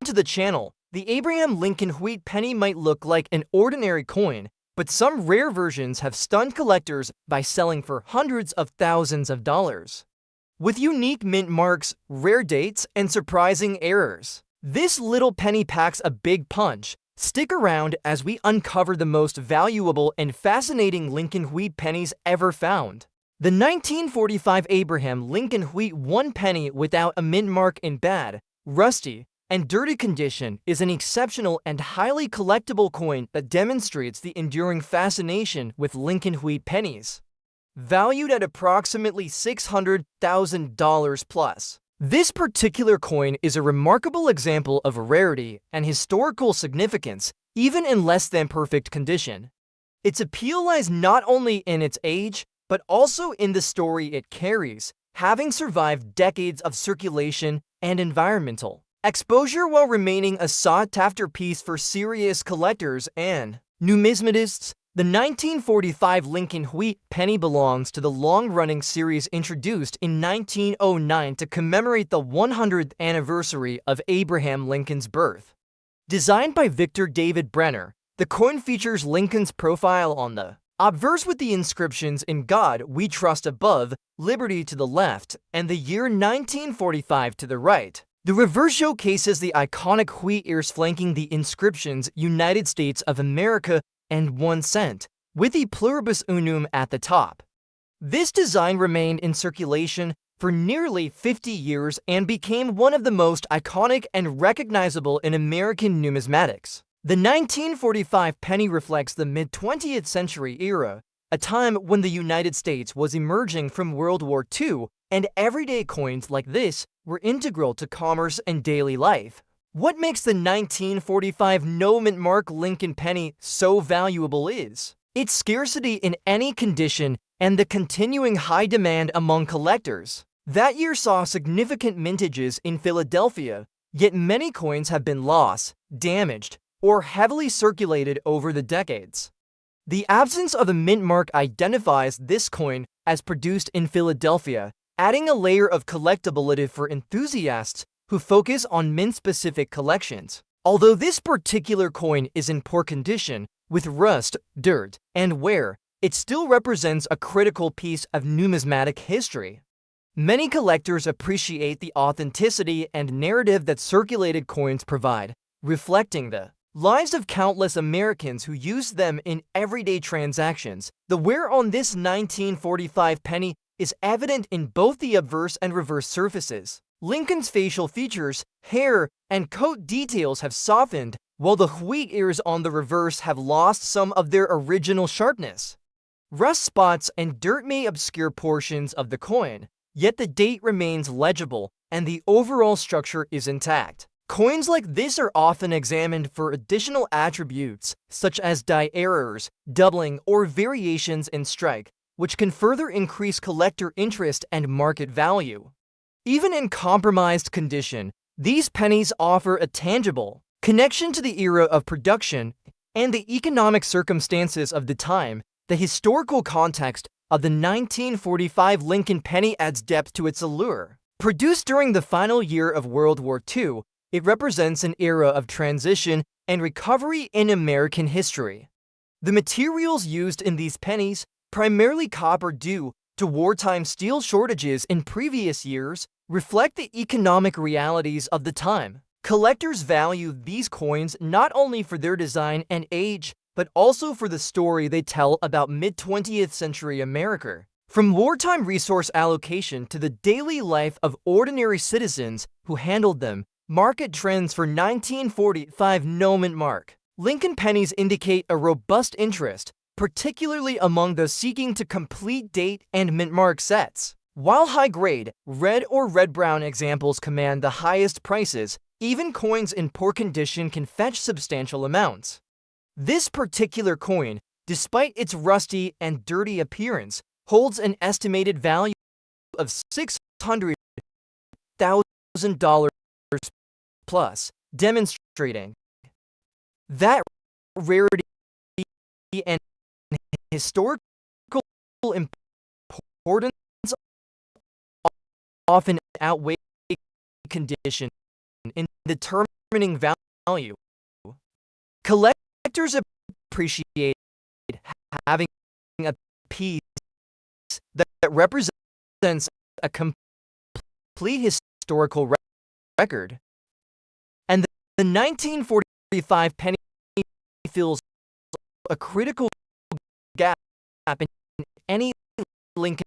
to the channel. The Abraham Lincoln wheat penny might look like an ordinary coin, but some rare versions have stunned collectors by selling for hundreds of thousands of dollars. With unique mint marks, rare dates, and surprising errors, this little penny packs a big punch. Stick around as we uncover the most valuable and fascinating Lincoln wheat pennies ever found. The 1945 Abraham Lincoln wheat 1 penny without a mint mark in bad, rusty, and dirty condition is an exceptional and highly collectible coin that demonstrates the enduring fascination with Lincoln wheat pennies. Valued at approximately $600,000 plus. This particular coin is a remarkable example of rarity and historical significance, even in less than perfect condition. Its appeal lies not only in its age, but also in the story it carries, having survived decades of circulation and environmental exposure while remaining a sought-after piece for serious collectors and numismatists. The 1945 Lincoln wheat penny belongs to the long-running series introduced in 1909 to commemorate the 100th anniversary of Abraham Lincoln's birth. Designed by Victor David Brenner, the coin features Lincoln's profile on the obverse with the inscriptions "In God We Trust" above, "Liberty" to the left, and the year 1945 to the right. The reverse showcases the iconic wheat ears flanking the inscriptions "United States of America" and 1 cent, with the pluribus unum at the top. This design remained in circulation for nearly 50 years and became one of the most iconic and recognizable in American numismatics. The 1945 penny reflects the mid-20th century era, a time when the United States was emerging from World War II, and everyday coins like this were integral to commerce and daily life. What makes the 1945 no-mint mark Lincoln penny so valuable is its scarcity in any condition and the continuing high demand among collectors. That year saw significant mintages in Philadelphia, yet many coins have been lost, damaged, or heavily circulated over the decades. The absence of a mint mark identifies this coin as produced in Philadelphia, adding a layer of collectability for enthusiasts who focus on mint-specific collections. Although this particular coin is in poor condition, with rust, dirt, and wear, it still represents a critical piece of numismatic history. Many collectors appreciate the authenticity and narrative that circulated coins provide, reflecting the lives of countless Americans who used them in everyday transactions. The wear on this 1945 penny is evident in both the obverse and reverse surfaces. Lincoln's facial features, hair, and coat details have softened, while the wheat ears on the reverse have lost some of their original sharpness. Rust spots and dirt may obscure portions of the coin, yet the date remains legible and the overall structure is intact. Coins like this are often examined for additional attributes, such as die errors, doubling, or variations in strike, which can further increase collector interest and market value. Even in compromised condition, these pennies offer a tangible connection to the era of production and the economic circumstances of the time. The historical context of the 1945 Lincoln penny adds depth to its allure. Produced during the final year of World War II, it represents an era of transition and recovery in American history. The materials used in these pennies, primarily copper due to wartime steel shortages in previous years, reflect the economic realities of the time. Collectors value these coins not only for their design and age, but also for the story they tell about mid-20th century America. From wartime resource allocation to the daily life of ordinary citizens who handled them, market trends for 1945 no-mint mark Lincoln pennies indicate a robust interest, particularly among those seeking to complete date and mint mark sets. While high-grade, red or red-brown examples command the highest prices, even coins in poor condition can fetch substantial amounts. This particular coin, despite its rusty and dirty appearance, holds an estimated value of $600,000 plus, demonstrating that rarity and historical importance often outweigh condition in determining determining value. Collectors appreciate having a piece that represents a complete historical record. And the 1945 penny fills a critical gap in any Lincoln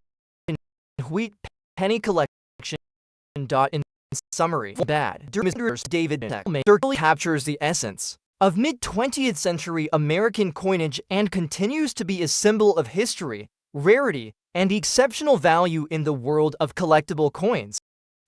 wheat penny collection. In summary, David circularly captures the essence of mid-20th century American coinage and continues to be a symbol of history, rarity, and exceptional value in the world of collectible coins.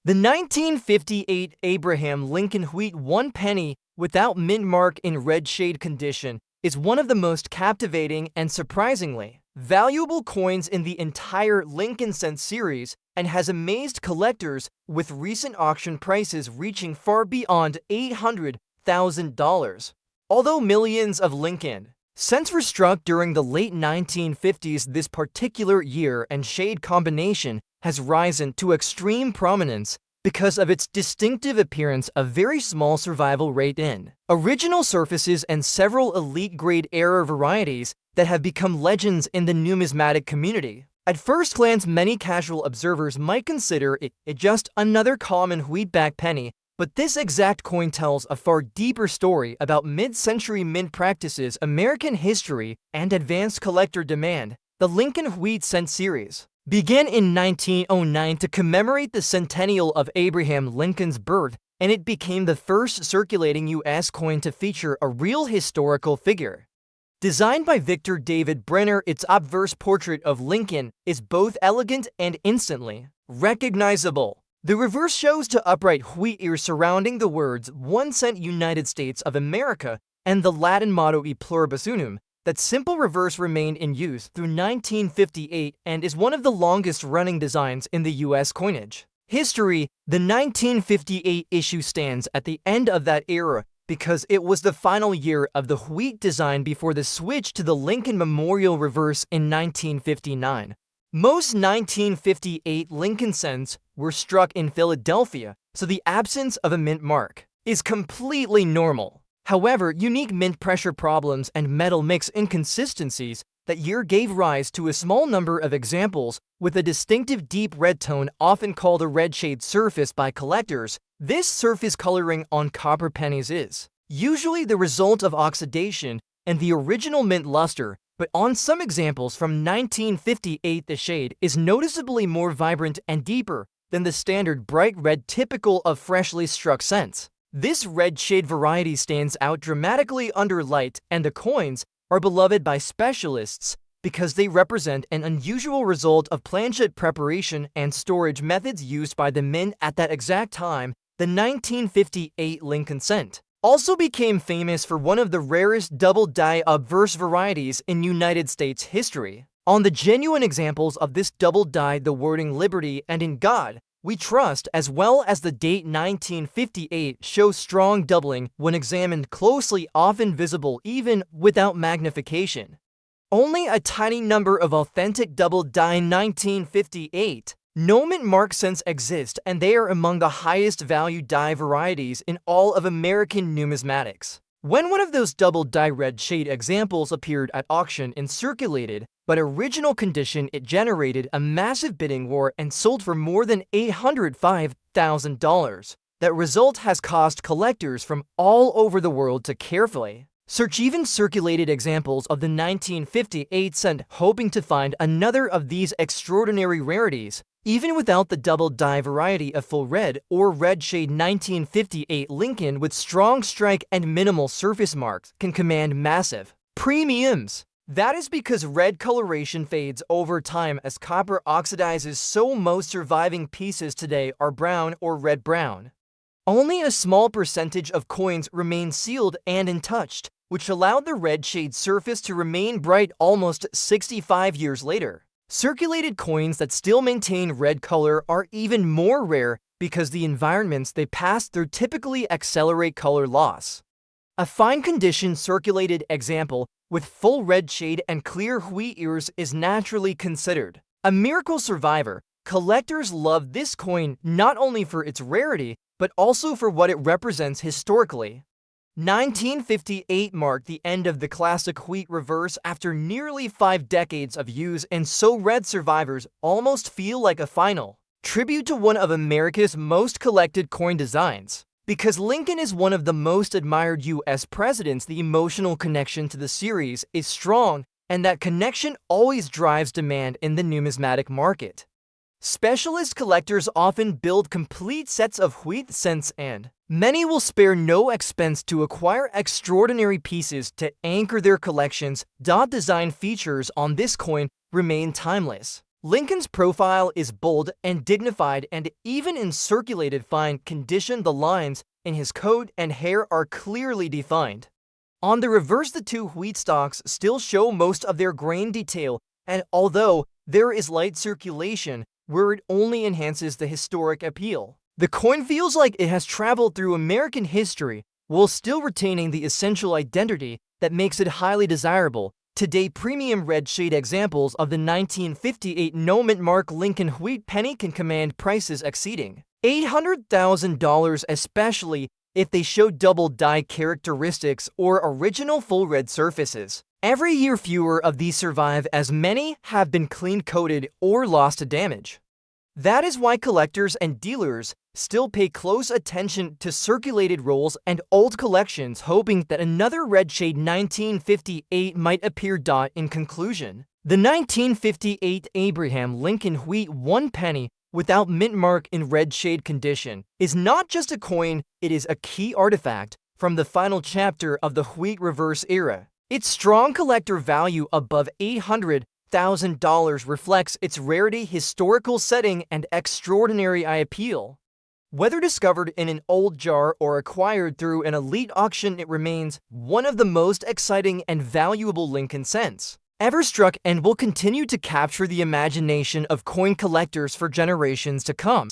The 1958 Abraham Lincoln Wheat 1 penny without mint mark in red shade condition is one of the most captivating and surprisingly valuable coins in the entire Lincoln cent series and has amazed collectors with recent auction prices reaching far beyond $800,000. Although millions of Lincoln cents were struck during the late 1950s, this particular year and shade combination has risen to extreme prominence because of its distinctive appearance of very small survival rate in original surfaces and several elite-grade error varieties that have become legends in the numismatic community. At first glance, many casual observers might consider it just another common wheatback penny, but this exact coin tells a far deeper story about mid-century mint practices, American history, and advanced collector demand. The Lincoln Wheat Cent series began in 1909 to commemorate the centennial of Abraham Lincoln's birth, and it became the first circulating U.S. coin to feature a real historical figure. Designed by Victor David Brenner, its obverse portrait of Lincoln is both elegant and instantly recognizable. The reverse shows two upright wheat ears surrounding the words 1 cent United States of America and the Latin motto E pluribus unum. That simple reverse remained in use through 1958 and is one of the longest-running designs in the U.S. coinage history. The 1958 issue stands at the end of that era because it was the final year of the wheat design before the switch to the Lincoln Memorial reverse in 1959. Most 1958 Lincoln cents were struck in Philadelphia, so the absence of a mint mark is completely normal. However, unique mint pressure problems and metal mix inconsistencies that year gave rise to a small number of examples with a distinctive deep red tone, often called a red shade surface by collectors. This surface coloring on copper pennies is usually the result of oxidation and the original mint luster, but on some examples from 1958 the shade is noticeably more vibrant and deeper than the standard bright red typical of freshly struck cents. This red shade variety stands out dramatically under light, and the coins are beloved by specialists because they represent an unusual result of planchet preparation and storage methods used by the mint at that exact time. The 1958 Lincoln cent also became famous for one of the rarest double-die obverse varieties in United States history. On the genuine examples of this double-die, the wording Liberty and In God We Trust, as well as the date 1958, show strong doubling when examined closely, often visible even without magnification. Only a tiny number of authentic double-die 1958 no mint mark cents exist, and they are among the highest value die varieties in all of American numismatics. When one of those double-die red shade examples appeared at auction in circulated but original condition, it generated a massive bidding war and sold for more than $805,000. That result has caused collectors from all over the world to carefully search even circulated examples of the 1958 cent, hoping to find another of these extraordinary rarities. Even without the double-die variety of full red or red shade, 1958 Lincoln with strong strike and minimal surface marks can command massive premiums. That is because red coloration fades over time as copper oxidizes, so most surviving pieces today are brown or red-brown. Only a small percentage of coins remain sealed and untouched, which allowed the red shade surface to remain bright almost 65 years later. Circulated coins that still maintain red color are even more rare because the environments they pass through typically accelerate color loss. A fine condition circulated example with full red shade and clear wheat ears is naturally considered a miracle survivor, Collectors love this coin not only for its rarity, but also for what it represents historically. 1958 marked the end of the classic wheat reverse after nearly 5 decades of use, and so red survivors almost feel like a final tribute to one of America's most collected coin designs. Because Lincoln is one of the most admired U.S. presidents, the emotional connection to the series is strong, and that connection always drives demand in the numismatic market. Specialist collectors often build complete sets of wheat cents, and many will spare no expense to acquire extraordinary pieces to anchor their collections. Design features on this coin remain timeless. Lincoln's profile is bold and dignified, and even in circulated fine condition, the lines in his coat and hair are clearly defined. On the reverse, the two wheat stalks still show most of their grain detail, and although there is light circulation where it only enhances the historic appeal, the coin feels like it has traveled through American history while still retaining the essential identity that makes it highly desirable. Today, premium red shade examples of the 1958 no-mint-mark Lincoln wheat penny can command prices exceeding $800,000, especially if they show double die characteristics or original full red surfaces. Every year, fewer of these survive, as many have been clean-coated or lost to damage. That is why collectors and dealers still pay close attention to circulated rolls and old collections, hoping that another red shade 1958 might appear. In conclusion, the 1958 Abraham Lincoln wheat 1 penny without mint mark in red shade condition is not just a coin, it is a key artifact from the final chapter of the wheat reverse era. Its strong collector value above $800,000 reflects its rarity, historical setting, and extraordinary eye appeal. Whether discovered in an old jar or acquired through an elite auction, it remains one of the most exciting and valuable Lincoln cents ever struck, and will continue to capture the imagination of coin collectors for generations to come.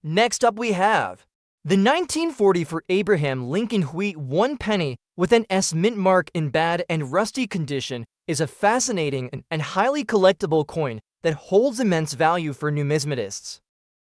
Next up, we have the 1940 for Abraham Lincoln wheat 1 penny with an S mint mark in bad and rusty condition is a fascinating and highly collectible coin that holds immense value for numismatists.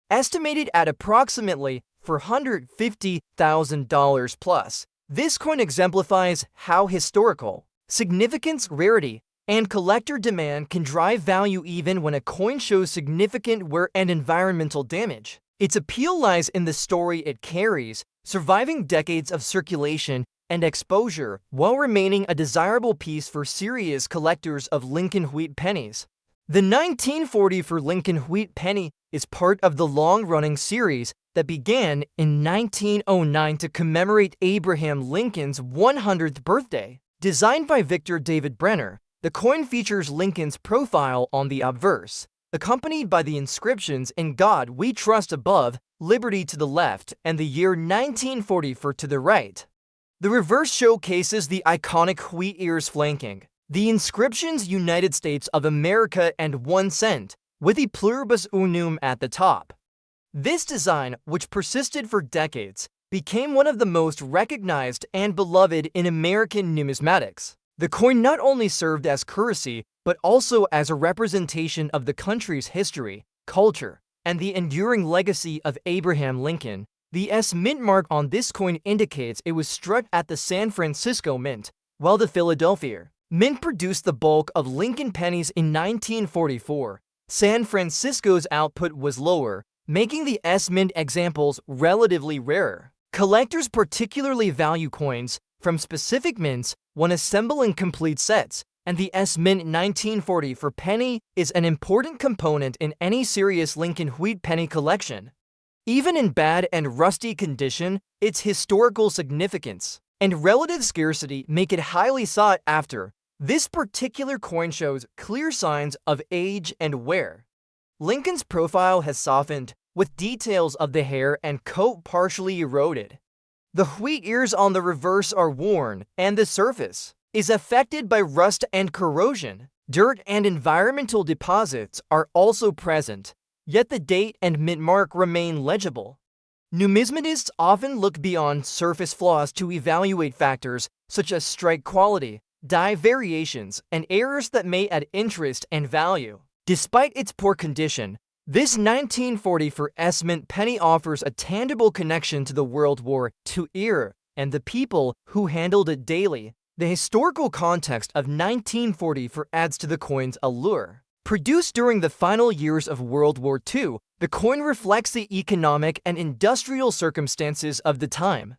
Estimated at approximately $450,000 plus, this coin exemplifies how historical significance, rarity, and collector demand can drive value even when a coin shows significant wear and environmental damage. Its appeal lies in the story it carries, surviving decades of circulation and exposure while remaining a desirable piece for serious collectors of Lincoln wheat pennies. The 1940 for Lincoln wheat penny is part of the long-running series that began in 1909 to commemorate Abraham Lincoln's 100th birthday. Designed by Victor David Brenner, the coin features Lincoln's profile on the obverse, accompanied by the inscriptions "In God We Trust" above, "Liberty" to the left, and the year 1944 to the right. The reverse showcases the iconic wheat ears flanking the inscriptions "United States of America" and 1 cent, with the pluribus unum at the top. This design, which persisted for decades, became one of the most recognized and beloved in American numismatics. The coin not only served as currency, but also as a representation of the country's history, culture, and the enduring legacy of Abraham Lincoln. The S mint mark on this coin indicates it was struck at the San Francisco Mint, while the Philadelphia Mint produced the bulk of Lincoln pennies in 1944. San Francisco's output was lower, making the S mint examples relatively rarer. Collectors particularly value coins from specific mints when assembling complete sets, and the S mint 1940 for penny is an important component in any serious Lincoln wheat penny collection. Even in bad and rusty condition, its historical significance and relative scarcity make it highly sought after. This particular coin shows clear signs of age and wear. Lincoln's profile has softened, with details of the hair and coat partially eroded. The wheat ears on the reverse are worn, and the surface is affected by rust and corrosion. Dirt and environmental deposits are also present, yet the date and mint mark remain legible. Numismatists often look beyond surface flaws to evaluate factors such as strike quality, die variations, and errors that may add interest and value. Despite its poor condition, this 1944 mint penny offers a tangible connection to the World War II era and the people who handled it daily. The historical context of 1944 adds to the coin's allure. Produced during the final years of World War II, the coin reflects the economic and industrial circumstances of the time.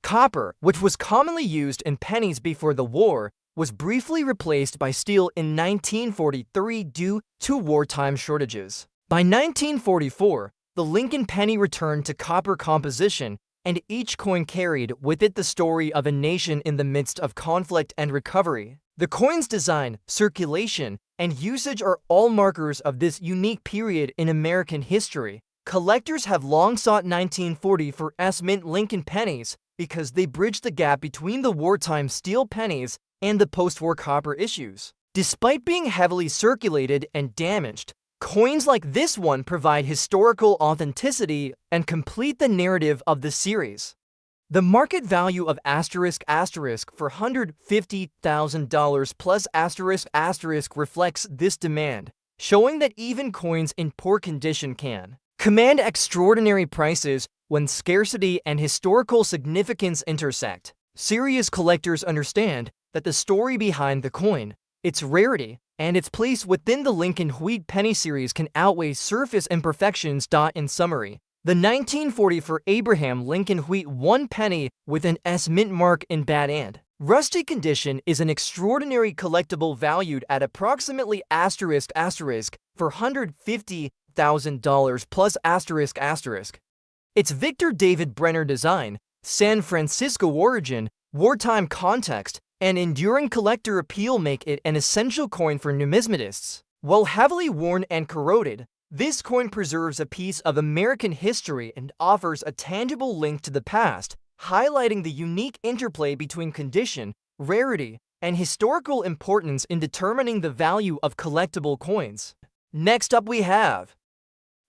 Copper, which was commonly used in pennies before the war, was briefly replaced by steel in 1943 due to wartime shortages. By 1944, the Lincoln penny returned to copper composition, and each coin carried with it the story of a nation in the midst of conflict and recovery. The coin's design, circulation, and usage are all markers of this unique period in American history. Collectors have long sought 1944's mint Lincoln pennies because they bridge the gap between the wartime steel pennies and the post-war copper issues. Despite being heavily circulated and damaged, coins like this one provide historical authenticity and complete the narrative of the series. The market value of for $150,000 plus reflects this demand, showing that even coins in poor condition can command extraordinary prices when scarcity and historical significance intersect. Serious collectors understand that the story behind the coin, its rarity, and its place within the Lincoln Wheat penny series can outweigh surface imperfections. In summary, the 1944 Abraham Lincoln Wheat 1 penny with an S mint mark in bad and rusty condition is an extraordinary collectible valued at approximately for $150,000 plus Its Victor David Brenner design, San Francisco origin, wartime context, and enduring collector appeal make it an essential coin for numismatists. While heavily worn and corroded, this coin preserves a piece of American history and offers a tangible link to the past, highlighting the unique interplay between condition, rarity, and historical importance in determining the value of collectible coins. Next up we have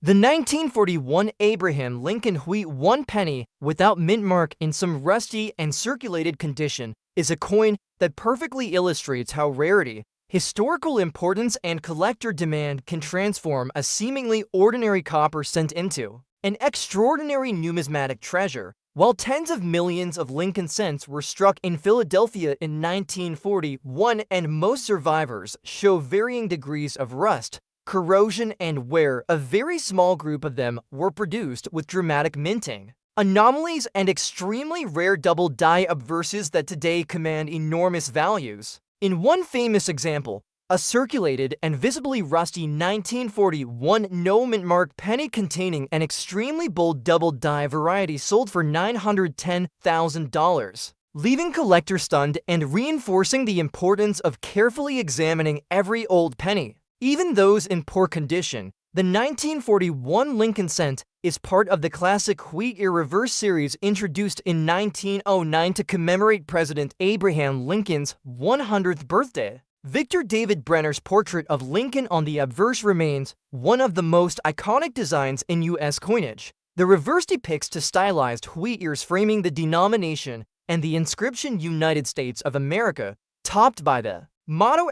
the 1941 Abraham Lincoln Wheat 1 penny without mint mark in some rusty and circulated condition is a coin that perfectly illustrates how rarity, historical importance, and collector demand can transform a seemingly ordinary copper cent into an extraordinary numismatic treasure. While tens of millions of Lincoln cents were struck in Philadelphia in 1941 and most survivors show varying degrees of rust, corrosion, and wear, a very small group of them were produced with dramatic minting, anomalies, and extremely rare double die obverses that today command enormous values. In one famous example, a circulated and visibly rusty 1941 no mint mark penny containing an extremely bold double die variety sold for $910,000, leaving collectors stunned and reinforcing the importance of carefully examining every old penny, even those in poor condition. The 1941 Lincoln cent is part of the classic Wheat Ear Reverse series introduced in 1909 to commemorate President Abraham Lincoln's 100th birthday. Victor David Brenner's portrait of Lincoln on the obverse remains one of the most iconic designs in U.S. coinage. The reverse depicts two stylized wheat ears framing the denomination and the inscription United States of America, topped by the motto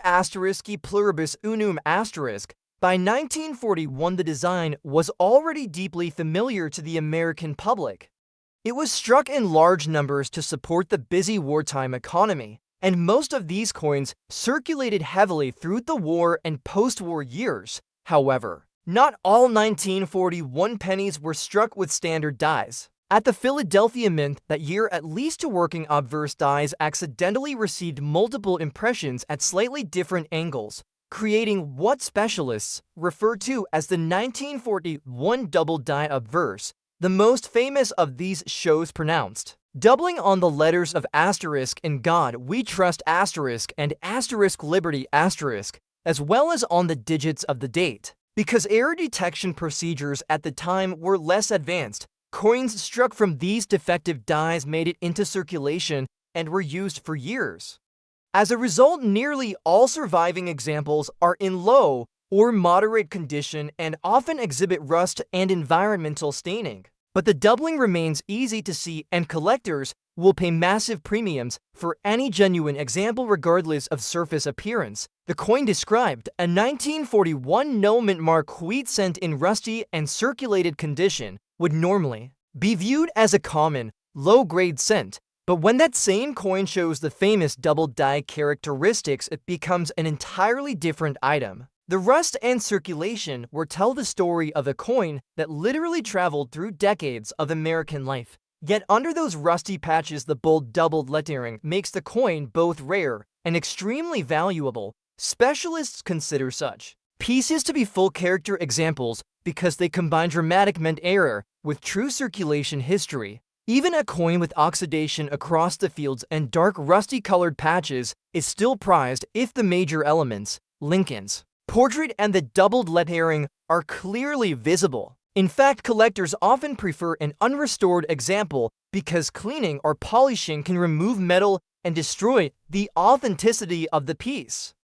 *pluribus unum*. By 1941, the design was already deeply familiar to the American public. It was struck in large numbers to support the busy wartime economy, and most of these coins circulated heavily through the war and post-war years. However, not all 1941 pennies were struck with standard dies. At the Philadelphia Mint that year, at least two working obverse dies accidentally received multiple impressions at slightly different angles, creating what specialists refer to as the 1941 double die obverse. The most famous of these shows pronounced doubling on the letters of * in God We Trust * and * Liberty *, as well as on the digits of the date. Because error detection procedures at the time were less advanced, coins struck from these defective dies made it into circulation and were used for years. As a result, nearly all surviving examples are in low or moderate condition and often exhibit rust and environmental staining. But the doubling remains easy to see, and collectors will pay massive premiums for any genuine example regardless of surface appearance. The coin described, a 1941 no-mint mark wheat cent in rusty and circulated condition, would normally be viewed as a common, low-grade cent, but when that same coin shows the famous double die characteristics, it becomes an entirely different item. The rust and circulation tell the story of a coin that literally traveled through decades of American life. Yet under those rusty patches, the bold doubled lettering makes the coin both rare and extremely valuable. Specialists consider such pieces to be full character examples because they combine dramatic mint error with true circulation history. Even a coin with oxidation across the fields and dark rusty-colored patches is still prized if the major elements, Lincoln's portrait and the doubled lettering, are clearly visible. In fact, collectors often prefer an unrestored example because cleaning or polishing can remove metal and destroy the authenticity of the piece.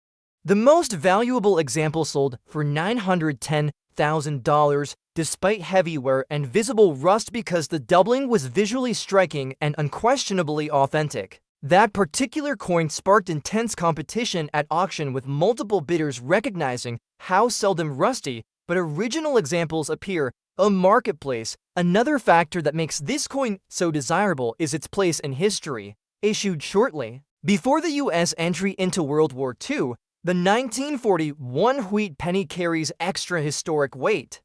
The most valuable example sold for $910,000 despite heavy wear and visible rust because the doubling was visually striking and unquestionably authentic. That particular coin sparked intense competition at auction, with multiple bidders recognizing how seldom rusty but original examples appear. A marketplace. Another factor that makes this coin so desirable is its place in history. Issued shortly before the U.S. entry into World War II, the 1941 wheat penny carries extra historic weight.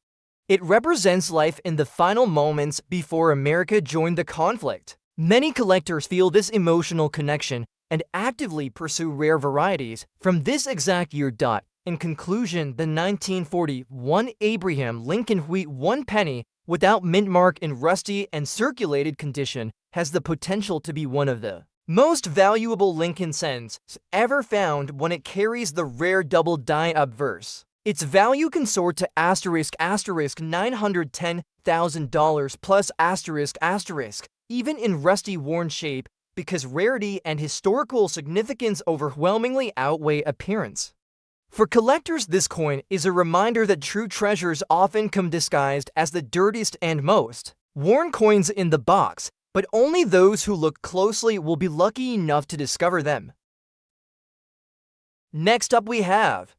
It represents life in the final moments before America joined the conflict. Many collectors feel this emotional connection and actively pursue rare varieties from this exact year. In conclusion, the 1941 Abraham Lincoln wheat 1 penny without mint mark in rusty and circulated condition has the potential to be one of the most valuable Lincoln cents ever found when it carries the rare double die obverse. Its value can soar to $910,000 plus even in rusty worn shape, because rarity and historical significance overwhelmingly outweigh appearance. For collectors, this coin is a reminder that true treasures often come disguised as the dirtiest and most worn coins in the box, but only those who look closely will be lucky enough to discover them. Next up we have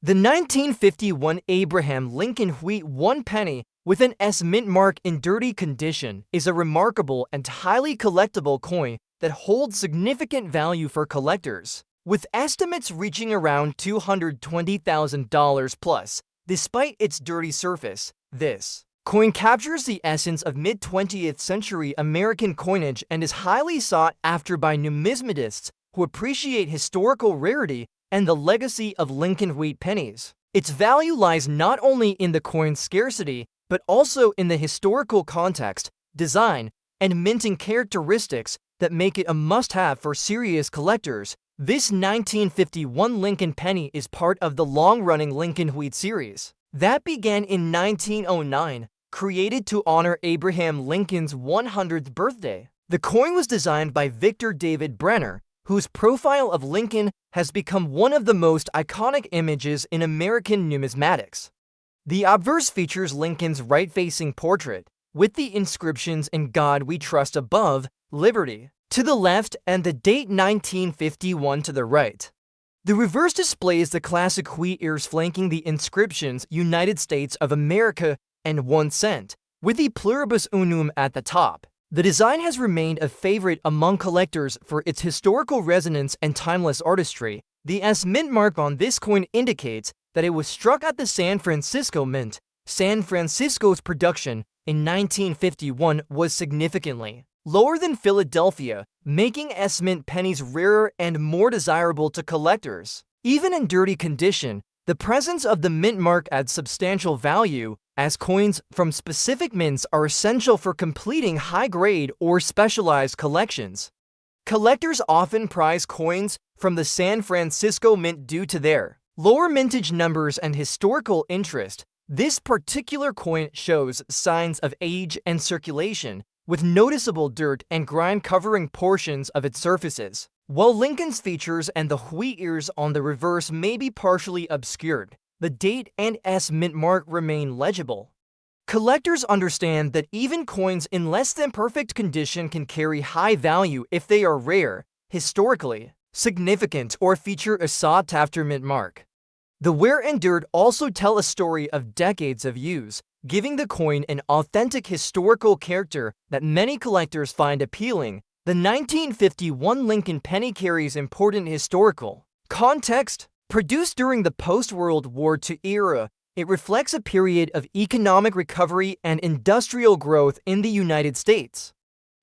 the 1951 Abraham Lincoln wheat 1 penny with an S mint mark in dirty condition is a remarkable and highly collectible coin that holds significant value for collectors, with estimates reaching around $220,000 plus. Despite its dirty surface, this coin captures the essence of mid-20th century American coinage and is highly sought after by numismatists who appreciate historical rarity and the legacy of Lincoln wheat pennies. Its value lies not only in the coin's scarcity, but also in the historical context, design, and minting characteristics that make it a must-have for serious collectors. This 1951 Lincoln penny is part of the long-running Lincoln wheat series that began in 1909, created to honor Abraham Lincoln's 100th birthday. The coin was designed by Victor David Brenner, whose profile of Lincoln has become one of the most iconic images in American numismatics. The obverse features Lincoln's right-facing portrait, with the inscriptions "In God We Trust" above, "Liberty" to the left, and the date 1951 to the right. The reverse displays the classic wheat ears flanking the inscriptions "United States of America" and 1 cent, with the pluribus unum at the top. The design has remained a favorite among collectors for its historical resonance and timeless artistry. The S mint mark on this coin indicates that it was struck at the San Francisco Mint. San Francisco's production in 1951 was significantly lower than Philadelphia, making S mint pennies rarer and more desirable to collectors. Even in dirty condition, the presence of the mint mark adds substantial value, as coins from specific mints are essential for completing high-grade or specialized collections. Collectors often prize coins from the San Francisco Mint due to their lower mintage numbers and historical interest. This particular coin shows signs of age and circulation, with noticeable dirt and grime covering portions of its surfaces. While Lincoln's features and the wheat ears on the reverse may be partially obscured, the date and S mint mark remain legible. Collectors understand that even coins in less than perfect condition can carry high value if they are rare, historically significant, or feature a sought-after mint mark. The wear and dirt also tell a story of decades of use, giving the coin an authentic historical character that many collectors find appealing. The 1951 Lincoln penny carries important historical context. Produced during the post-World War II era, it reflects a period of economic recovery and industrial growth in the United States.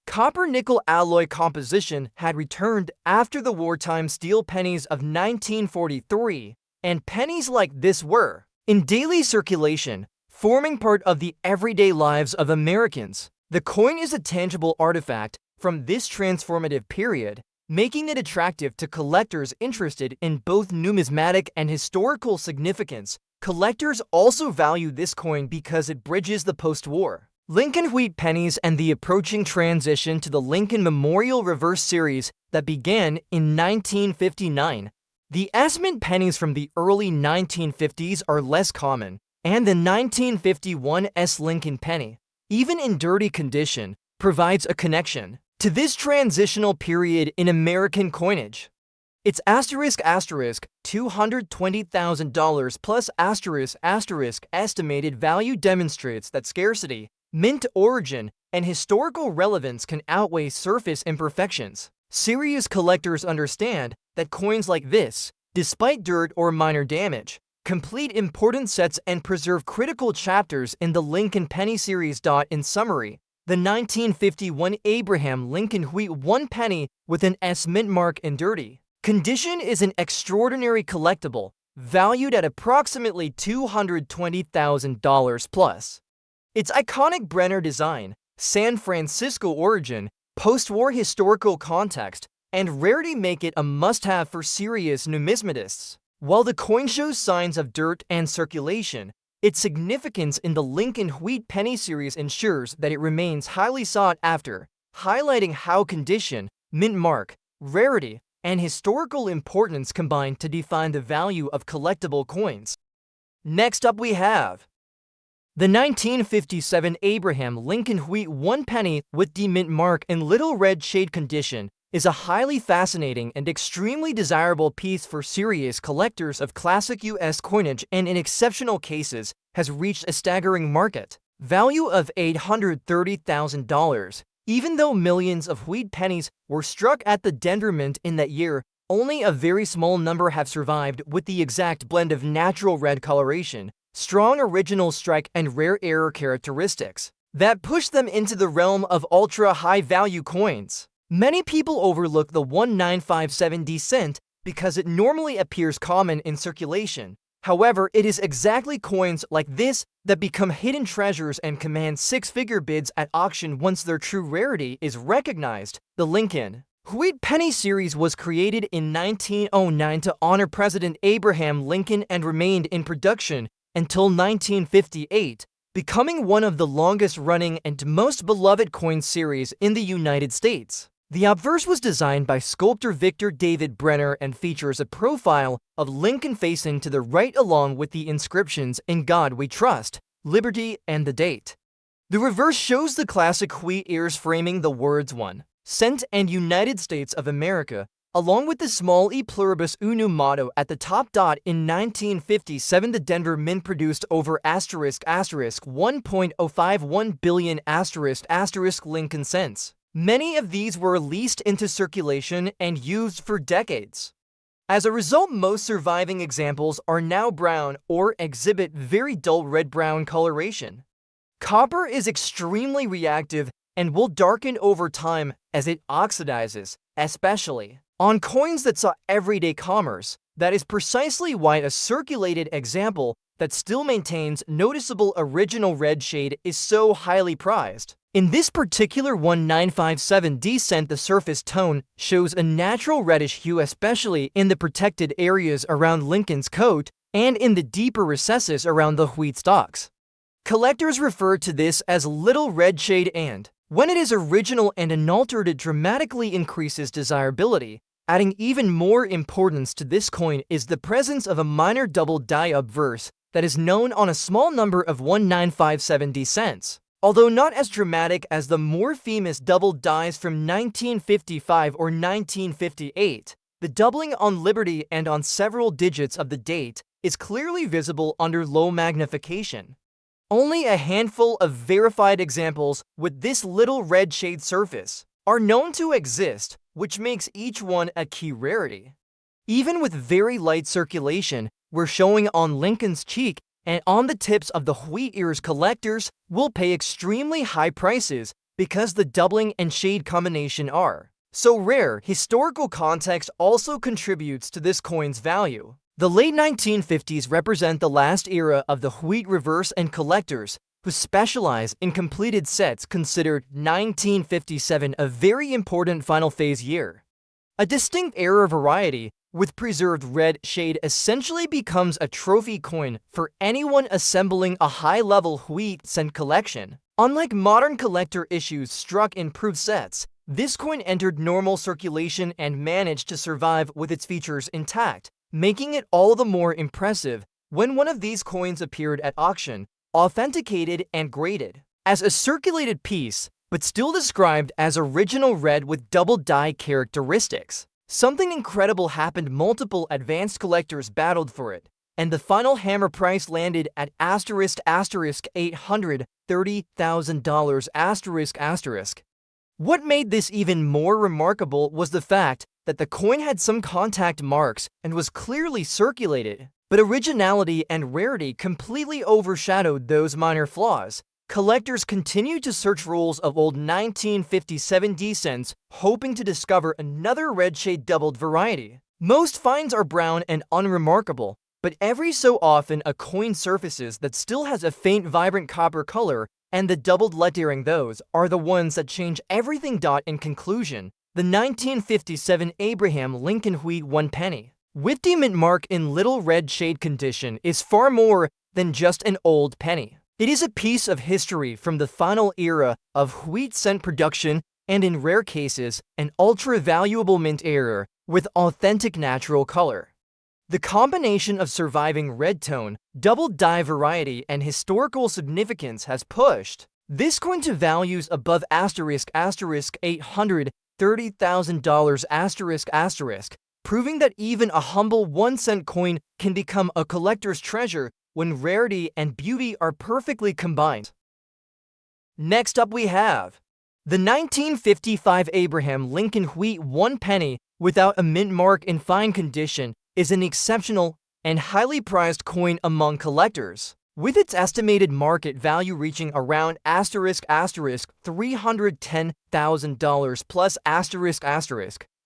Copper-nickel alloy composition had returned after the wartime steel pennies of 1943, and pennies like this were in daily circulation, forming part of the everyday lives of Americans. The coin is a tangible artifact from this transformative period, making it attractive to collectors interested in both numismatic and historical significance. Collectors also value this coin because it bridges the post-war Lincoln wheat pennies and the approaching transition to the Lincoln Memorial Reverse Series that began in 1959. The S-mint pennies from the early 1950s are less common, and the 1951 S Lincoln penny, even in dirty condition, provides a connection to this transitional period in American coinage. Its $220,000 plus estimated value demonstrates that scarcity, mint origin, and historical relevance can outweigh surface imperfections. Serious collectors understand that coins like this, despite dirt or minor damage, complete important sets and preserve critical chapters in the Lincoln penny series. In summary, the 1951 Abraham Lincoln Wheat 1 penny with an S mint mark in dirty condition is an extraordinary collectible, valued at approximately $220,000 plus. Its iconic Brenner design, San Francisco origin, post-war historical context, and rarity make it a must-have for serious numismatists. While the coin shows signs of dirt and circulation, its significance in the Lincoln Wheat penny series ensures that it remains highly sought after, highlighting how condition, mint mark, rarity, and historical importance combine to define the value of collectible coins. Next up we have the 1957 Abraham Lincoln Wheat 1 penny with the mint mark in little red shade condition is a highly fascinating and extremely desirable piece for serious collectors of classic U.S. coinage, and in exceptional cases has reached a staggering market value of $830,000. Even though millions of wheat pennies were struck at the Denver Mint in that year, only a very small number have survived with the exact blend of natural red coloration, strong original strike, and rare error characteristics that push them into the realm of ultra-high value coins. Many people overlook the 1957 cent because it normally appears common in circulation. However, it is exactly coins like this that become hidden treasures and command six-figure bids at auction once their true rarity is recognized. The Lincoln Wheat penny series was created in 1909 to honor President Abraham Lincoln and remained in production until 1958, becoming one of the longest-running and most beloved coin series in the United States. The obverse was designed by sculptor Victor David Brenner and features a profile of Lincoln facing to the right along with the inscriptions "In God We Trust," "Liberty," and the date. The reverse shows the classic wheat ears framing the words 1 cent and United States of America, along with the small E pluribus unum motto at the top. In 1957, the Denver Mint produced over $1.051 billion Lincoln cents. Many of these were released into circulation and used for decades. As a result, most surviving examples are now brown or exhibit very dull red-brown coloration. Copper is extremely reactive and will darken over time as it oxidizes, especially on coins that saw everyday commerce. That is precisely why a circulated example that still maintains noticeable original red shade is so highly prized. In this particular 1957 cent, the surface tone shows a natural reddish hue, especially in the protected areas around Lincoln's coat and in the deeper recesses around the wheat stalks. Collectors refer to this as little red shade, and when it is original and unaltered, it dramatically increases desirability. Adding even more importance to this coin is the presence of a minor double die obverse that is known on a small number of 1957 cents. Although not as dramatic as the more famous doubled dies from 1955 or 1958, the doubling on Liberty and on several digits of the date is clearly visible under low magnification. Only a handful of verified examples with this little red shade surface are known to exist, which makes each one a key rarity. Even with very light circulation, we're showing on Lincoln's cheek and on the tips of the wheat ears, collectors will pay extremely high prices because the doubling and shade combination are so rare. Historical context also contributes to this coin's value. The late 1950s represent the last era of the wheat reverse, and collectors who specialize in completed sets considered 1957 a very important final phase year. A distinct era variety with preserved red shade essentially becomes a trophy coin for anyone assembling a high-level wheat cent collection. Unlike modern collector issues struck in proof sets, this coin entered normal circulation and managed to survive with its features intact, making it all the more impressive when one of these coins appeared at auction, authenticated and graded as a circulated piece, but still described as original red with double die characteristics. Something incredible happened. Multiple advanced collectors battled for it, and the final hammer price landed at $830,000 . What made this even more remarkable was the fact that the coin had some contact marks and was clearly circulated, but originality and rarity completely overshadowed those minor flaws. Collectors continued to search rolls of old 1957 D-cents, hoping to discover another red shade doubled variety. Most finds are brown and unremarkable, but every so often a coin surfaces that still has a faint vibrant copper color, and the doubled lettering, those are the ones that change everything. In conclusion, the 1957 Abraham Lincoln wheat 1 penny with the mint mark in little red shade condition is far more than just an old penny. It is a piece of history from the final era of wheat cent production, and in rare cases, an ultra-valuable mint error with authentic natural color. The combination of surviving red tone, double die variety, and historical significance has pushed this coin to values above $830,000, proving that even a humble 1-cent coin can become a collector's treasure when rarity and beauty are perfectly combined. Next up we have the 1955 Abraham Lincoln wheat 1 penny without a mint mark in fine condition is an exceptional and highly prized coin among collectors, with its estimated market value reaching around $310,000 plus .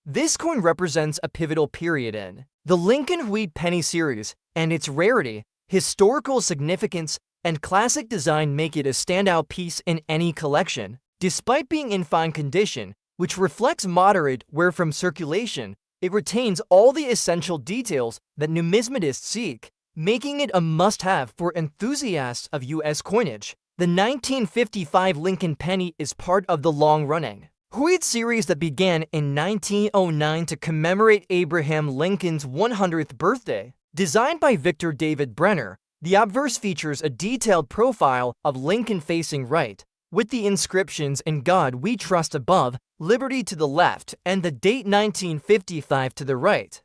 This coin represents a pivotal period in the Lincoln wheat penny series, and its rarity, historical significance, and classic design make it a standout piece in any collection. Despite being in fine condition, which reflects moderate wear from circulation, it retains all the essential details that numismatists seek, making it a must-have for enthusiasts of U.S. coinage. The 1955 Lincoln penny is part of the long-running wheat series that began in 1909 to commemorate Abraham Lincoln's 100th birthday. Designed by Victor David Brenner, the obverse features a detailed profile of Lincoln facing right, with the inscriptions "In God We Trust" above, "Liberty" to the left, and the date 1955 to the right.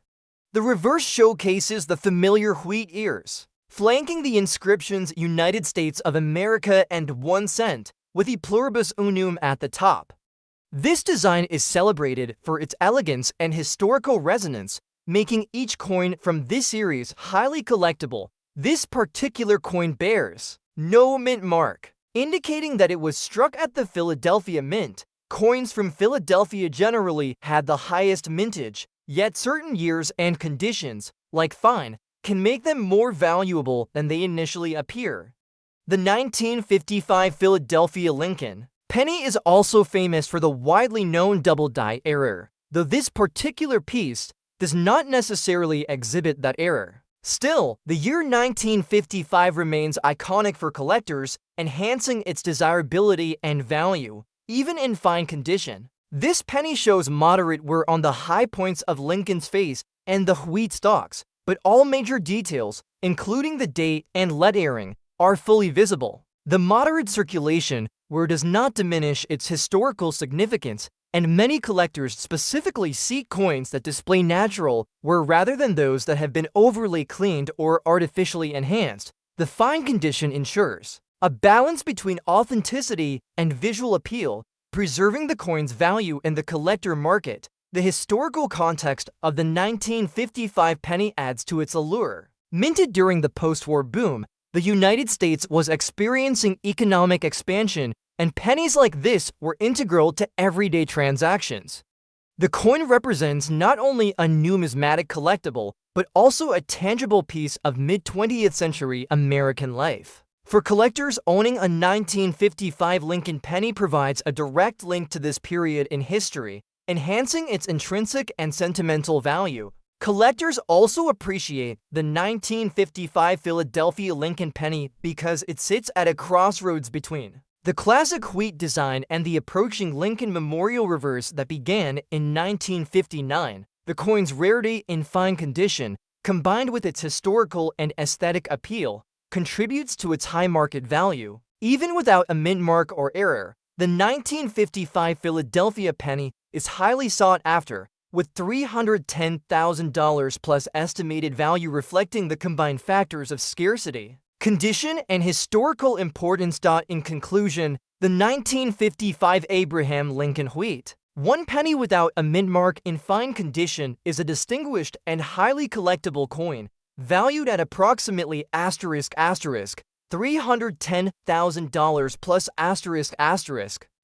The reverse showcases the familiar wheat ears, flanking the inscriptions "United States of America" and 1 cent, with the pluribus unum at the top. This design is celebrated for its elegance and historical resonance, making each coin from this series highly collectible. This particular coin bears no mint mark, indicating that it was struck at the Philadelphia Mint. Coins from Philadelphia generally had the highest mintage, yet certain years and conditions, like fine, can make them more valuable than they initially appear. The 1955 Philadelphia Lincoln penny is also famous for the widely known double die error, though this particular piece does not necessarily exhibit that error. Still, the year 1955 remains iconic for collectors, enhancing its desirability and value, even in fine condition. This penny shows moderate wear on the high points of Lincoln's face and the wheat stalks, but all major details, including the date and lettering, are fully visible. The moderate circulation, where it does not diminish its historical significance, and many collectors specifically seek coins that display natural wear rather than those that have been overly cleaned or artificially enhanced. The fine condition ensures a balance between authenticity and visual appeal, preserving the coin's value in the collector market. The historical context of the 1955 penny adds to its allure. Minted during the post-war boom, the United States was experiencing economic expansion, and pennies like this were integral to everyday transactions. The coin represents not only a numismatic collectible, but also a tangible piece of mid-20th century American life. For collectors, owning a 1955 Lincoln penny provides a direct link to this period in history, enhancing its intrinsic and sentimental value. Collectors also appreciate the 1955 Philadelphia Lincoln penny because it sits at a crossroads between the classic wheat design and the approaching Lincoln Memorial reverse that began in 1959. The coin's rarity in fine condition, combined with its historical and aesthetic appeal, contributes to its high market value. Even without a mint mark or error, the 1955 Philadelphia penny is highly sought after, with $310,000 plus estimated value reflecting the combined factors of scarcity, condition, and historical importance. In conclusion, the 1955 Abraham Lincoln wheat, one penny without a mint mark in fine condition, is a distinguished and highly collectible coin, valued at approximately $310,000 plus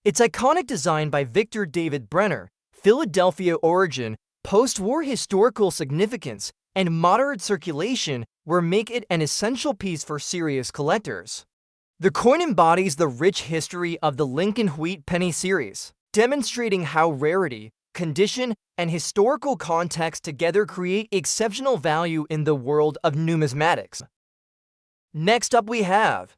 Its iconic design by Victor David Brenner, Philadelphia origin, post-war historical significance, and moderate circulation make it an essential piece for serious collectors. The coin embodies the rich history of the Lincoln Wheat Penny series, demonstrating how rarity, condition, and historical context together create exceptional value in the world of numismatics. Next up we have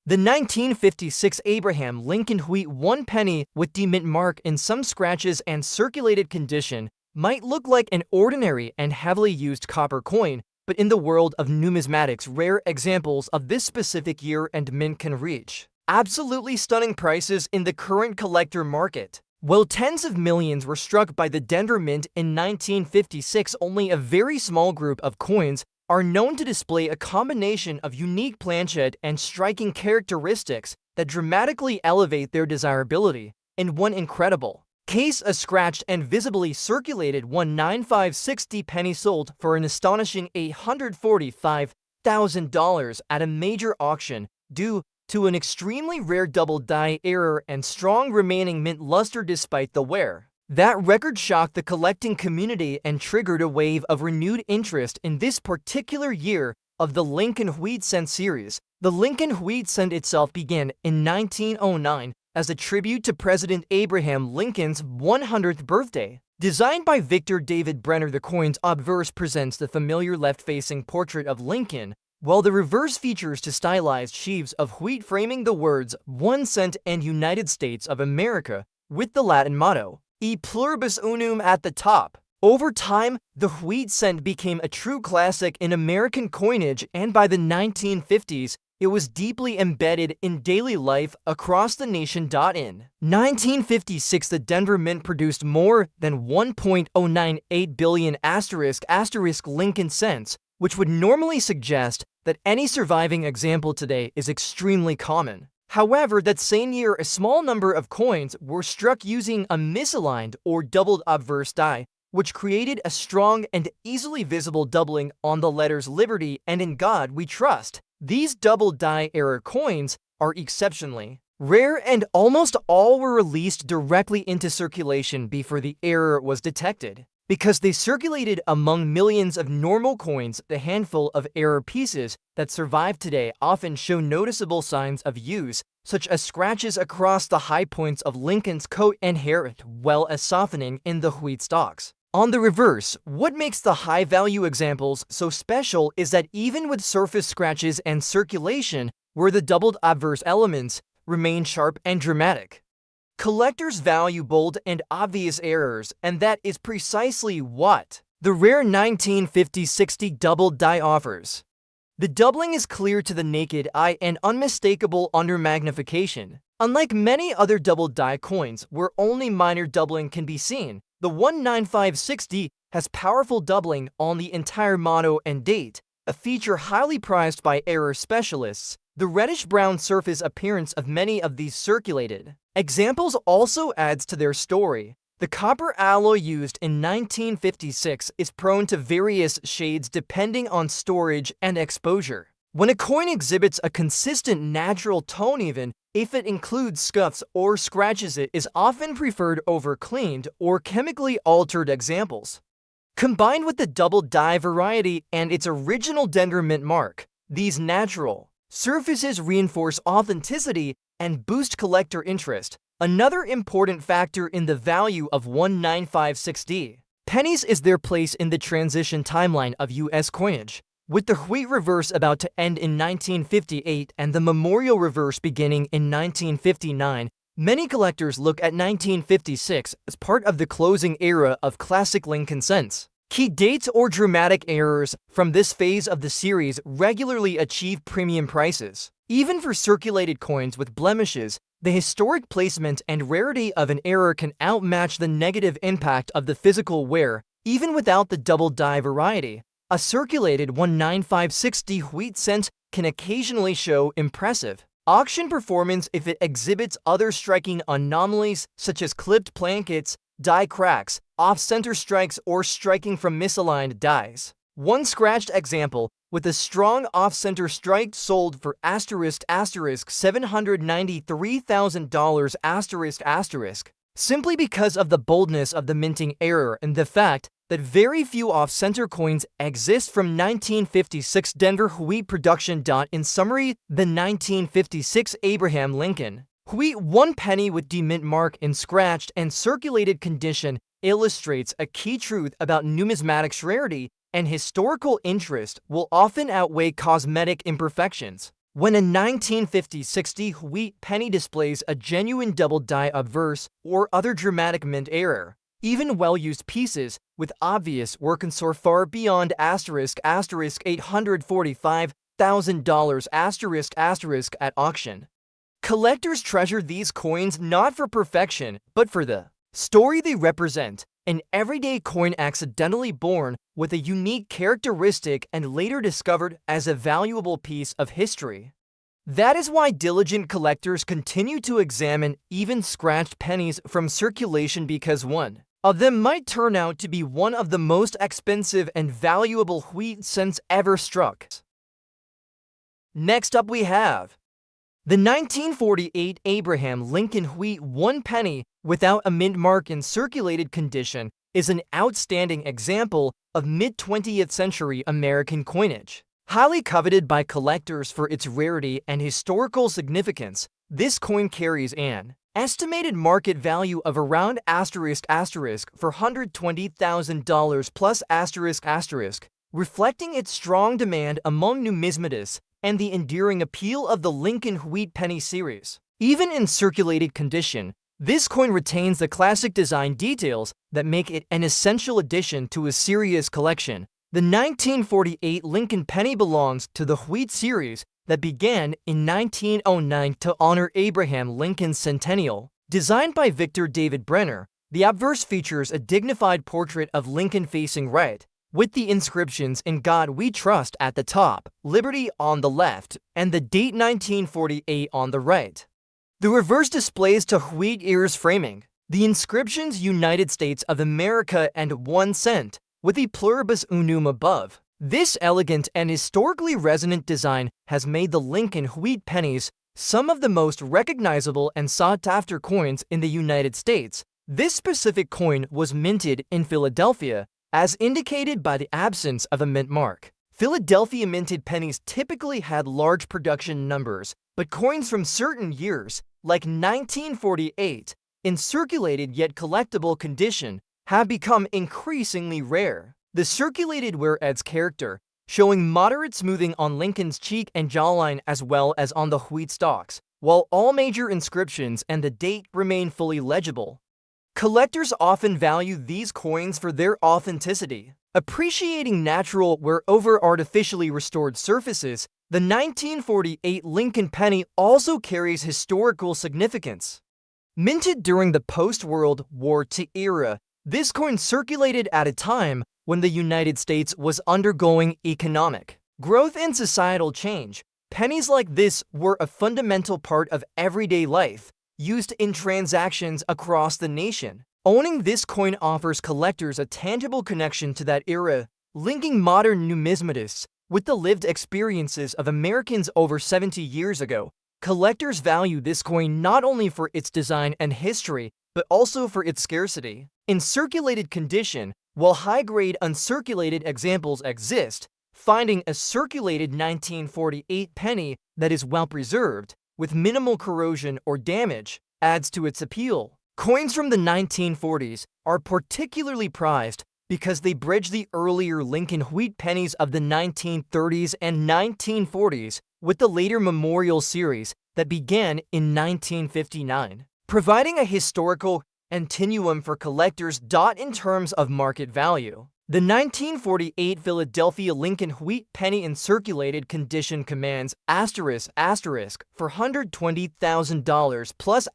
the 1956 Abraham Lincoln Wheat 1 penny with the mint mark in some scratches and circulated condition might look like an ordinary and heavily used copper coin, but in the world of numismatics, rare examples of this specific year and mint can reach absolutely stunning prices in the current collector market. While tens of millions were struck by the Denver Mint in 1956, only a very small group of coins are known to display a combination of unique planchet and striking characteristics that dramatically elevate their desirability. In one incredible case, a scratched and visibly circulated 1956 penny sold for an astonishing $845,000 at a major auction due to an extremely rare double die error and strong remaining mint luster despite the wear. That record shocked the collecting community and triggered a wave of renewed interest in this particular year of the Lincoln Wheat Cent series. The Lincoln Wheat Cent itself began in 1909 as a tribute to President Abraham Lincoln's 100th birthday. Designed by Victor David Brenner, the coin's obverse presents the familiar left-facing portrait of Lincoln, while the reverse features two stylized sheaves of wheat framing the words 1 cent and United States of America, with the Latin motto, E pluribus unum at the top. Over time, the wheat cent became a true classic in American coinage, and by the 1950s, it was deeply embedded in daily life across the nation. In 1956, the Denver Mint produced more than 1.098 billion Lincoln cents, which would normally suggest that any surviving example today is extremely common. However, that same year, a small number of coins were struck using a misaligned or doubled obverse die, which created a strong and easily visible doubling on the letters Liberty and In God We Trust. These double die error coins are exceptionally rare, and almost all were released directly into circulation before the error was detected. Because they circulated among millions of normal coins, the handful of error pieces that survive today often show noticeable signs of use, such as scratches across the high points of Lincoln's coat and hair, well as softening in the wheat stalks. On the reverse, what makes the high-value examples so special is that even with surface scratches and circulation, where the doubled obverse elements remain sharp and dramatic, collectors value bold and obvious errors, and that is precisely what the rare 1950-60 double die offers. The doubling is clear to the naked eye and unmistakable under magnification. Unlike many other double die coins where only minor doubling can be seen, the 1956D has powerful doubling on the entire motto and date, a feature highly prized by error specialists. The reddish-brown surface appearance of many of these circulated examples also adds to their story. The copper alloy used in 1956 is prone to various shades depending on storage and exposure. When a coin exhibits a consistent natural tone, even if it includes scuffs or scratches, it is often preferred over cleaned or chemically altered examples. Combined with the double die variety and its original Denver mint mark, these natural surfaces reinforce authenticity and boost collector interest. Another important factor in the value of 1956D pennies is their place in the transition timeline of U.S. coinage. With the wheat reverse about to end in 1958 and the memorial reverse beginning in 1959, many collectors look at 1956 as part of the closing era of classic Lincoln cents. Key dates or dramatic errors from this phase of the series regularly achieve premium prices. Even for circulated coins with blemishes, the historic placement and rarity of an error can outmatch the negative impact of the physical wear, even without the double die variety. A circulated 1956D wheat cent can occasionally show impressive auction performance if it exhibits other striking anomalies such as clipped plankets, die cracks, off-center strikes, or striking from misaligned dies. One scratched example with a strong off-center strike sold for $793,000 simply because of the boldness of the minting error and the fact that very few off-center coins exist from 1956 Denver wheat production. In summary, the 1956 Abraham Lincoln wheat 1 penny with demint mark in scratched and circulated condition illustrates a key truth about numismatics: rarity and historical interest will often outweigh cosmetic imperfections. When a 1956 wheat penny displays a genuine double die obverse or other dramatic mint error, even well-used pieces with obvious work can soar far beyond $845,000 at auction. Collectors treasure these coins not for perfection, but for the story they represent. An everyday coin accidentally born with a unique characteristic and later discovered as a valuable piece of history. That is why diligent collectors continue to examine even scratched pennies from circulation, because one of them might turn out to be one of the most expensive and valuable wheat cents ever struck. Next up we have the 1948 Abraham Lincoln wheat 1 penny without a mint mark in circulated condition is an outstanding example of mid-20th century American coinage. Highly coveted by collectors for its rarity and historical significance, this coin carries an estimated market value of around $420,000 plus reflecting its strong demand among numismatists and the enduring appeal of the Lincoln wheat penny series. Even in circulated condition, this coin retains the classic design details that make it an essential addition to a serious collection. The 1948 Lincoln penny belongs to the wheat series that began in 1909 to honor Abraham Lincoln's centennial. Designed by Victor David Brenner, the obverse features a dignified portrait of Lincoln facing right, with the inscriptions "In God We Trust" at the top, "Liberty" on the left, and the date 1948 on the right. The reverse displays to wheat ears framing the inscriptions "United States of America" and 1 cent, with a pluribus unum above. This elegant and historically resonant design has made the Lincoln wheat pennies some of the most recognizable and sought-after coins in the United States. This specific coin was minted in Philadelphia, as indicated by the absence of a mint mark. Philadelphia minted pennies typically had large production numbers, but coins from certain years, like 1948, in circulated yet collectible condition, have become increasingly rare. The circulated wear adds character, showing moderate smoothing on Lincoln's cheek and jawline as well as on the wheat stalks, while all major inscriptions and the date remain fully legible. Collectors often value these coins for their authenticity. Appreciating natural wear over artificially restored surfaces, the 1948 Lincoln penny also carries historical significance. Minted during the post-World War II era, this coin circulated at a time when the United States was undergoing economic growth and societal change. Pennies like this were a fundamental part of everyday life, used in transactions across the nation. Owning this coin offers collectors a tangible connection to that era, linking modern numismatists with the lived experiences of Americans over 70 years ago. Collectors value this coin not only for its design and history, but also for its scarcity. In circulated condition, while high-grade uncirculated examples exist, finding a circulated 1948 penny that is well-preserved, with minimal corrosion or damage, adds to its appeal. Coins from the 1940s are particularly prized because they bridge the earlier Lincoln wheat pennies of the 1930s and 1940s with the later memorial series that began in 1959, providing a historical continuum for collectors. In terms of market value, the 1948 Philadelphia Lincoln wheat penny in circulated condition commands for $120,000 plus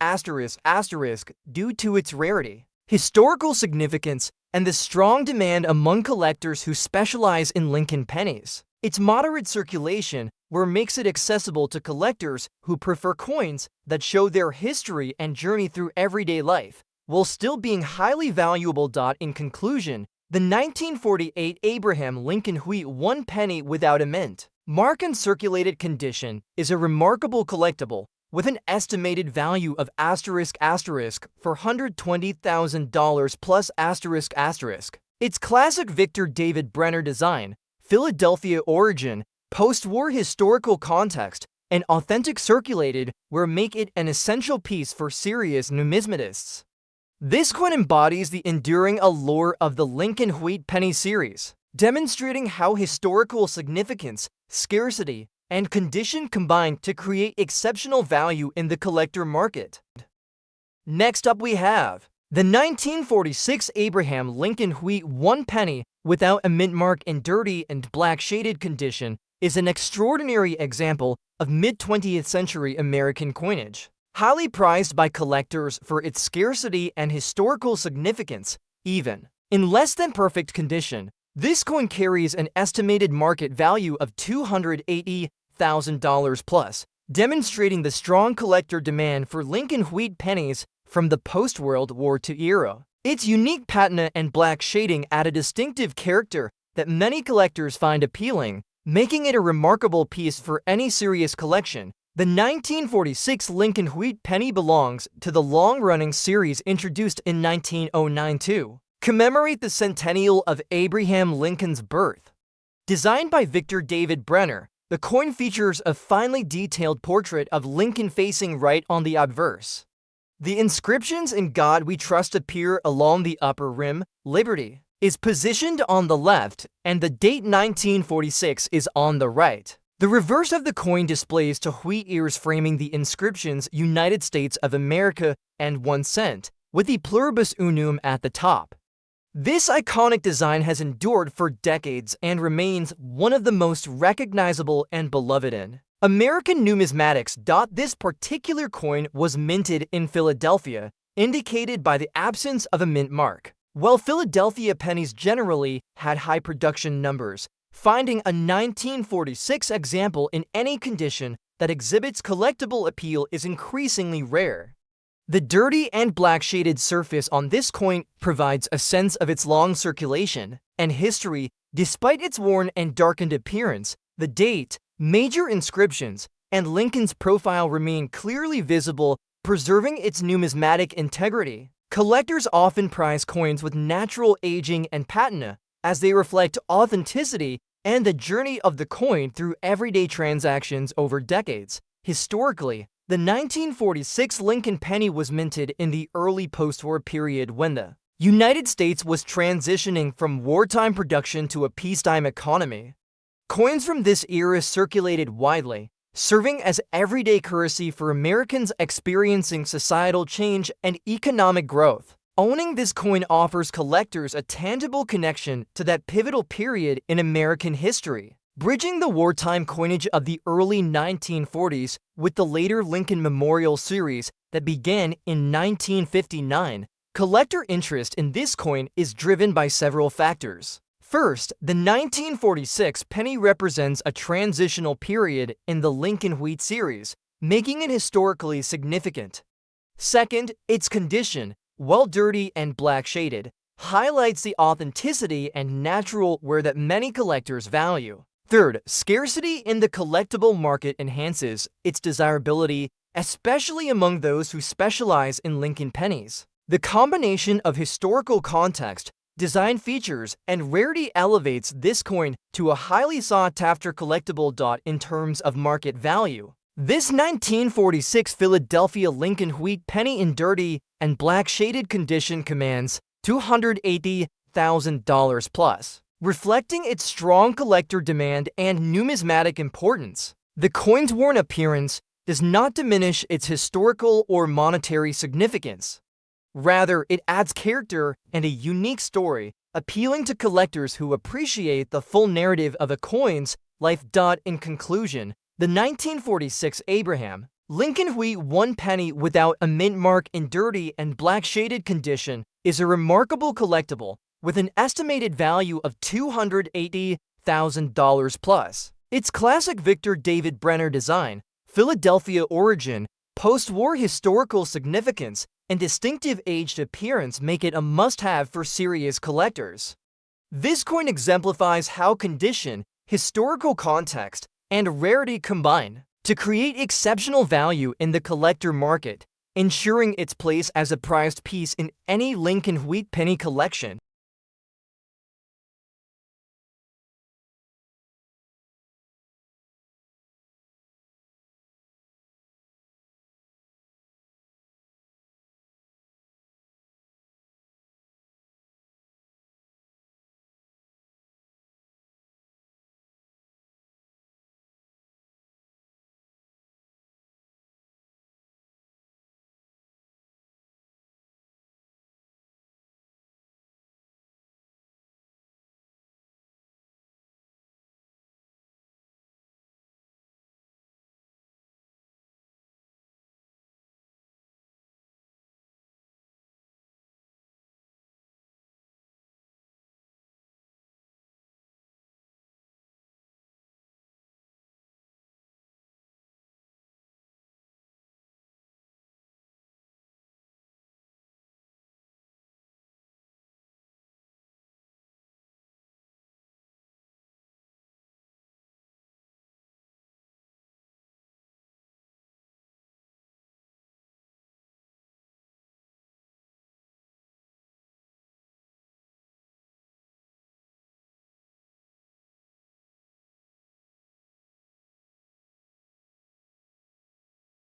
due to its rarity, historical significance, and the strong demand among collectors who specialize in Lincoln pennies. Its moderate circulation makes it accessible to collectors who prefer coins that show their history and journey through everyday life, while still being highly valuable. In conclusion, the 1948 Abraham Lincoln wheat 1 penny without a mint mark in circulated condition is a remarkable collectible with an estimated value of for $120,000 plus . Its classic Victor David Brenner design, Philadelphia origin, post-war historical context, and authentic circulated make it an essential piece for serious numismatists. This coin embodies the enduring allure of the Lincoln wheat penny series, demonstrating how historical significance, scarcity, and condition combine to create exceptional value in the collector market. Next up we have the 1946 Abraham Lincoln wheat 1 penny without a mint mark in dirty and black shaded condition is an extraordinary example of mid-20th century American coinage. Highly prized by collectors for its scarcity and historical significance, even in less than perfect condition, this coin carries an estimated market value of $280,000 plus, demonstrating the strong collector demand for Lincoln wheat pennies from the post-World War II era. Its unique patina and black shading add a distinctive character that many collectors find appealing, making it a remarkable piece for any serious collection. The 1946 Lincoln wheat penny belongs to the long-running series introduced in 1909 to commemorate the centennial of Abraham Lincoln's birth. Designed by Victor David Brenner, the coin features a finely detailed portrait of Lincoln facing right on the obverse. The inscriptions "In God We Trust" appear along the upper rim. Liberty is positioned on the left, and the date 1946 is on the right. The reverse of the coin displays two wheat ears framing the inscriptions United States of America and 1 cent, with the pluribus unum at the top. This iconic design has endured for decades and remains one of the most recognizable and beloved in American numismatics. This particular coin was minted in Philadelphia, indicated by the absence of a mint mark. While Philadelphia pennies generally had high production numbers, finding a 1946 example in any condition that exhibits collectible appeal is increasingly rare. The dirty and black shaded surface on this coin provides a sense of its long circulation and history. Despite its worn and darkened appearance, the date, major inscriptions, and Lincoln's profile remain clearly visible, preserving its numismatic integrity. Collectors often prize coins with natural aging and patina, as they reflect authenticity and the journey of the coin through everyday transactions over decades. Historically, the 1946 Lincoln penny was minted in the early post-war period when the United States was transitioning from wartime production to a peacetime economy. Coins from this era circulated widely, serving as everyday currency for Americans experiencing societal change and economic growth. Owning this coin offers collectors a tangible connection to that pivotal period in American history. Bridging the wartime coinage of the early 1940s with the later Lincoln Memorial series that began in 1959, collector interest in this coin is driven by several factors. First, the 1946 penny represents a transitional period in the Lincoln Wheat series, making it historically significant. Second, its condition, while dirty and black-shaded, highlights the authenticity and natural wear that many collectors value. Third, scarcity in the collectible market enhances its desirability, especially among those who specialize in Lincoln pennies. The combination of historical context, design features, and rarity elevates this coin to a highly sought-after collectible. In terms of market value, this 1946 Philadelphia Lincoln Wheat penny in dirty and black-shaded condition commands $280,000 plus, reflecting its strong collector demand and numismatic importance. The coin's worn appearance does not diminish its historical or monetary significance. Rather, it adds character and a unique story, appealing to collectors who appreciate the full narrative of a coin's life. In conclusion, the 1946 Abraham Lincoln Wheat 1 penny without a mint mark in dirty and black-shaded condition is a remarkable collectible with an estimated value of $280,000 plus. Its classic Victor David Brenner design, Philadelphia origin, post-war historical significance, and distinctive aged appearance make it a must-have for serious collectors. This coin exemplifies how condition, historical context, and rarity combine to create exceptional value in the collector market, ensuring its place as a prized piece in any Lincoln Wheat penny collection.